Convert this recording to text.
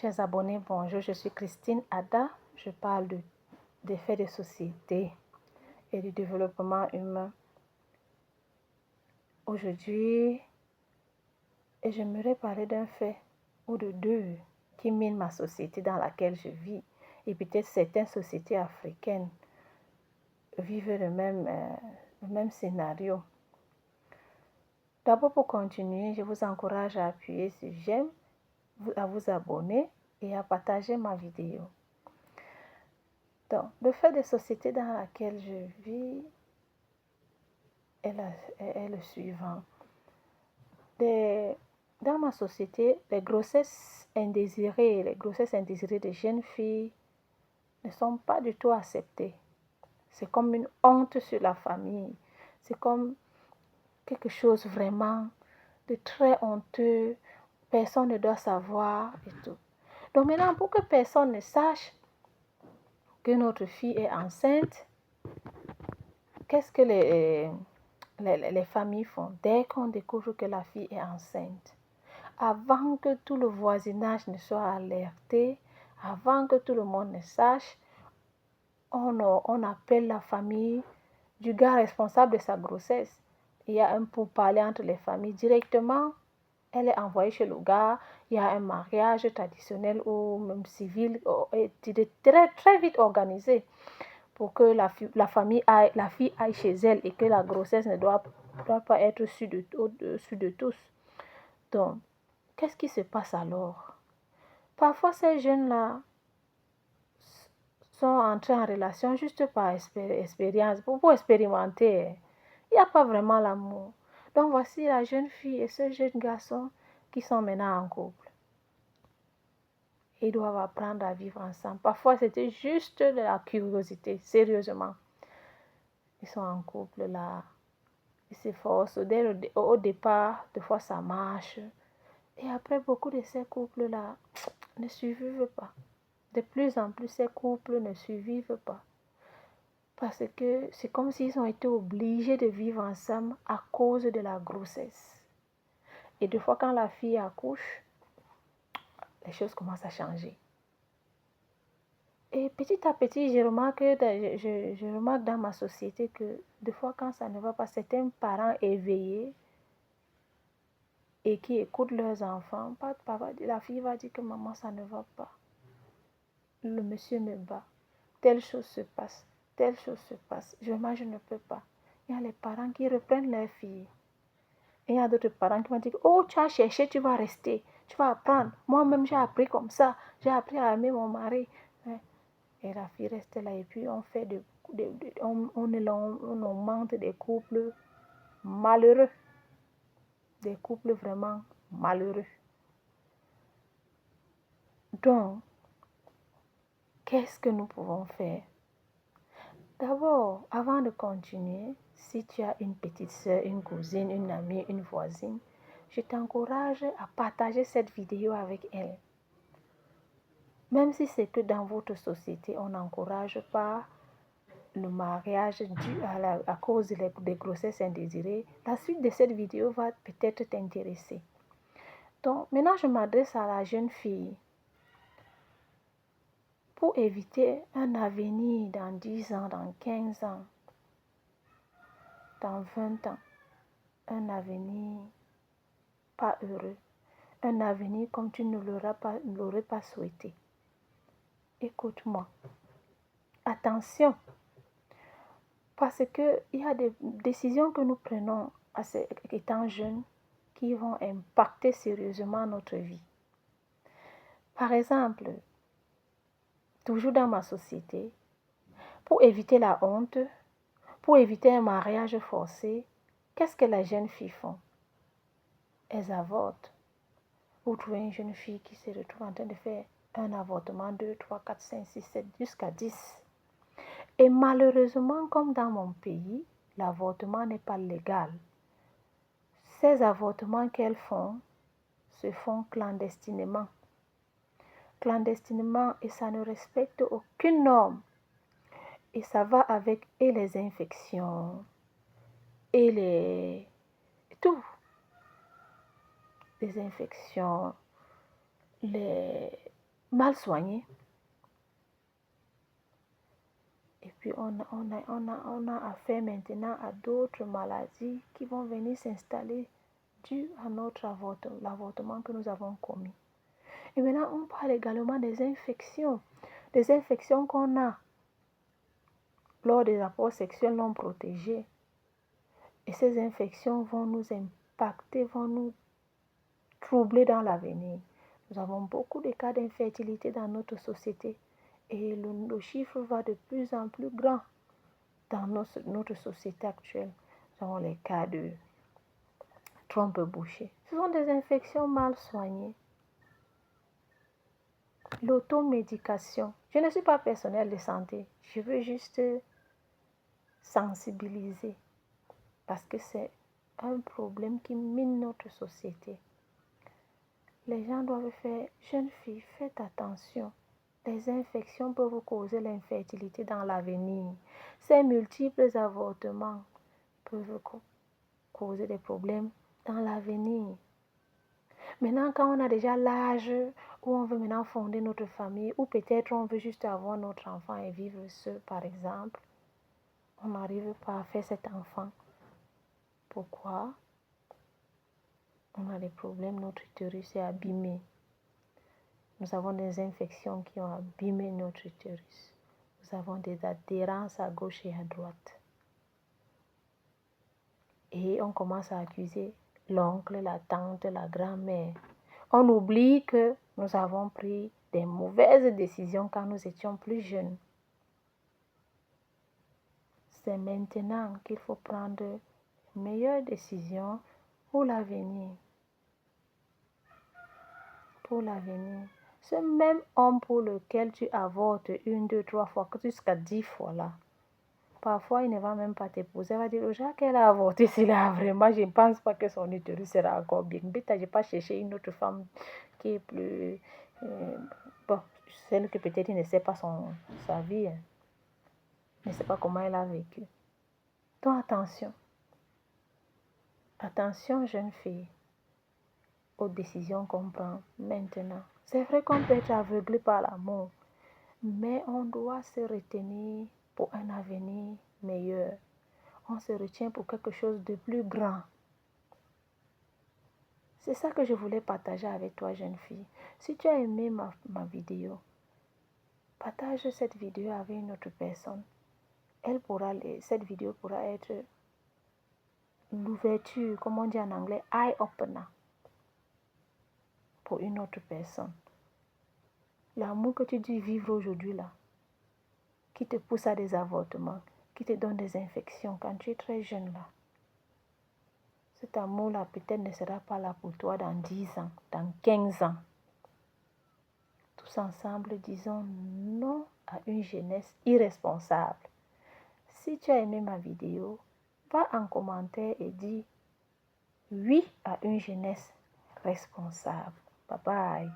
Chers abonnés, bonjour, je suis Christine Ada. Je parle des faits de société et du développement humain. Aujourd'hui, j'aimerais parler d'un fait ou de deux qui minent ma société dans laquelle je vis. Et peut-être certaines sociétés africaines vivent le même scénario. D'abord, pour continuer, je vous encourage à appuyer sur j'aime, à vous abonner et à partager ma vidéo. Donc, le fait de société dans laquelle je vis est le suivant. Dans ma société, les grossesses indésirées de jeunes filles ne sont pas du tout acceptées. C'est comme une honte sur la famille. C'est comme quelque chose vraiment de très honteux. Personne ne doit savoir et tout. Donc maintenant, pour que personne ne sache que notre fille est enceinte, qu'est-ce que les familles font dès qu'on découvre que la fille est enceinte? Avant que tout le voisinage ne soit alerté, avant que tout le monde ne sache, on appelle la famille du gars responsable de sa grossesse. Il y a un pourparler entre les familles directement. Elle est envoyée chez le gars. Il y a un mariage traditionnel ou même civil très, très vite organisé pour que la fille aille chez elle et que la grossesse ne doit pas être au-dessus de tous. Donc, qu'est-ce qui se passe alors? Parfois, ces jeunes-là sont entrés en relation juste par expérience, pour expérimenter. Il n'y a pas vraiment l'amour. Donc, voici la jeune fille et ce jeune garçon qui sont maintenant en couple. Ils doivent apprendre à vivre ensemble. Parfois, c'était juste de la curiosité, sérieusement. Ils sont en couple là. Ils s'efforcent. Au départ, des fois, ça marche. Et après, beaucoup de ces couples-là ne survivent pas. De plus en plus, ces couples ne survivent pas. Parce que c'est comme s'ils ont été obligés de vivre ensemble à cause de la grossesse. Et des fois, quand la fille accouche, les choses commencent à changer. Et petit à petit, je remarque dans ma société que des fois, quand ça ne va pas, certains parents éveillés et qui écoutent leurs enfants, la fille va dire que maman, ça ne va pas. Le monsieur me bat. Telle chose se passe. Telle chose se passe. Je ne peux pas. Il y a les parents qui reprennent leur fille. Et il y a d'autres parents qui vont dire, oh, tu as cherché, tu vas rester. Tu vas apprendre. Moi-même, j'ai appris comme ça. J'ai appris à aimer mon mari. Et la fille reste là. Et puis, on augmente des couples malheureux. Des couples vraiment malheureux. Donc, qu'est-ce que nous pouvons faire? D'abord, avant de continuer, si tu as une petite soeur, une cousine, une amie, une voisine, je t'encourage à partager cette vidéo avec elle. Même si c'est que dans votre société, on n'encourage pas le mariage dû à cause des grossesses indésirées, la suite de cette vidéo va peut-être t'intéresser. Donc, maintenant, je m'adresse à la jeune fille. Pour éviter un avenir dans 10 ans, dans 15 ans, dans 20 ans, un avenir pas heureux, un avenir comme tu ne l'aurais pas souhaité. Écoute-moi. Attention, parce qu'il y a des décisions que nous prenons étant jeunes qui vont impacter sérieusement notre vie. Par exemple, toujours dans ma société, pour éviter la honte, pour éviter un mariage forcé, qu'est-ce que les jeunes filles font? Elles avortent. Vous trouvez une jeune fille qui se retrouve en train de faire un avortement 2, 3, 4, 5, 6, 7, jusqu'à 10. Et malheureusement, comme dans mon pays, l'avortement n'est pas légal. Ces avortements qu'elles font se font clandestinement. Clandestinement, et ça ne respecte aucune norme. Et ça va avec les infections et tout. Les infections, mal soignés. Et puis on a affaire maintenant à d'autres maladies qui vont venir s'installer dues à l'avortement que nous avons commis. Et maintenant, on parle également des infections qu'on a lors des rapports sexuels non protégés. Et ces infections vont nous impacter, vont nous troubler dans l'avenir. Nous avons beaucoup de cas d'infertilité dans notre société et le chiffre va de plus en plus grand dans notre société actuelle. Nous avons les cas de trompe bouchée. Ce sont des infections mal soignées. L'automédication. Je ne suis pas personnel de santé. Je veux juste sensibiliser parce que c'est un problème qui mine notre société. Les gens doivent faire, jeunes filles, faites attention. Les infections peuvent vous causer l'infertilité dans l'avenir. Ces multiples avortements peuvent causer des problèmes dans l'avenir. Maintenant, quand on a déjà l'âge où on veut maintenant fonder notre famille, ou peut-être on veut juste avoir notre enfant et vivre seul, par exemple, on n'arrive pas à faire cet enfant. Pourquoi? On a des problèmes, notre utérus est abîmé. Nous avons des infections qui ont abîmé notre utérus. Nous avons des adhérences à gauche et à droite. Et on commence à accuser l'oncle, la tante, la grand-mère. On oublie que nous avons pris des mauvaises décisions quand nous étions plus jeunes. C'est maintenant qu'il faut prendre les meilleures décisions pour l'avenir. Pour l'avenir. Ce même homme pour lequel tu avortes 1, 2, 3 fois, jusqu'à 10 fois là. Parfois, il ne va même pas t'épouser. Il va dire, déjà qu'elle a avorté, c'est là vraiment, je ne pense pas que son utérus sera encore bien. Bêta, je n'ai pas cherché une autre femme qui est plus... bon, celle que peut-être il ne sait pas sa vie. Hein. Il ne sait pas comment elle a vécu. Donc, attention. Attention, jeune fille, aux décisions qu'on prend maintenant. C'est vrai qu'on peut être aveuglé par l'amour, mais on doit se retenir pour un avenir meilleur. On se retient pour quelque chose de plus grand. C'est ça que je voulais partager avec toi, jeune fille. Si tu as aimé ma vidéo, partage cette vidéo avec une autre personne. Cette vidéo pourra être l'ouverture, comme on dit en anglais, eye-opener pour une autre personne. L'amour que tu dis vivre aujourd'hui là, qui te pousse à des avortements, qui te donne des infections quand tu es très jeune là. Cet amour-là peut-être ne sera pas là pour toi dans 10 ans, dans 15 ans. Tous ensemble, disons non à une jeunesse irresponsable. Si tu as aimé ma vidéo, va en commentaire et dis oui à une jeunesse responsable. Bye bye.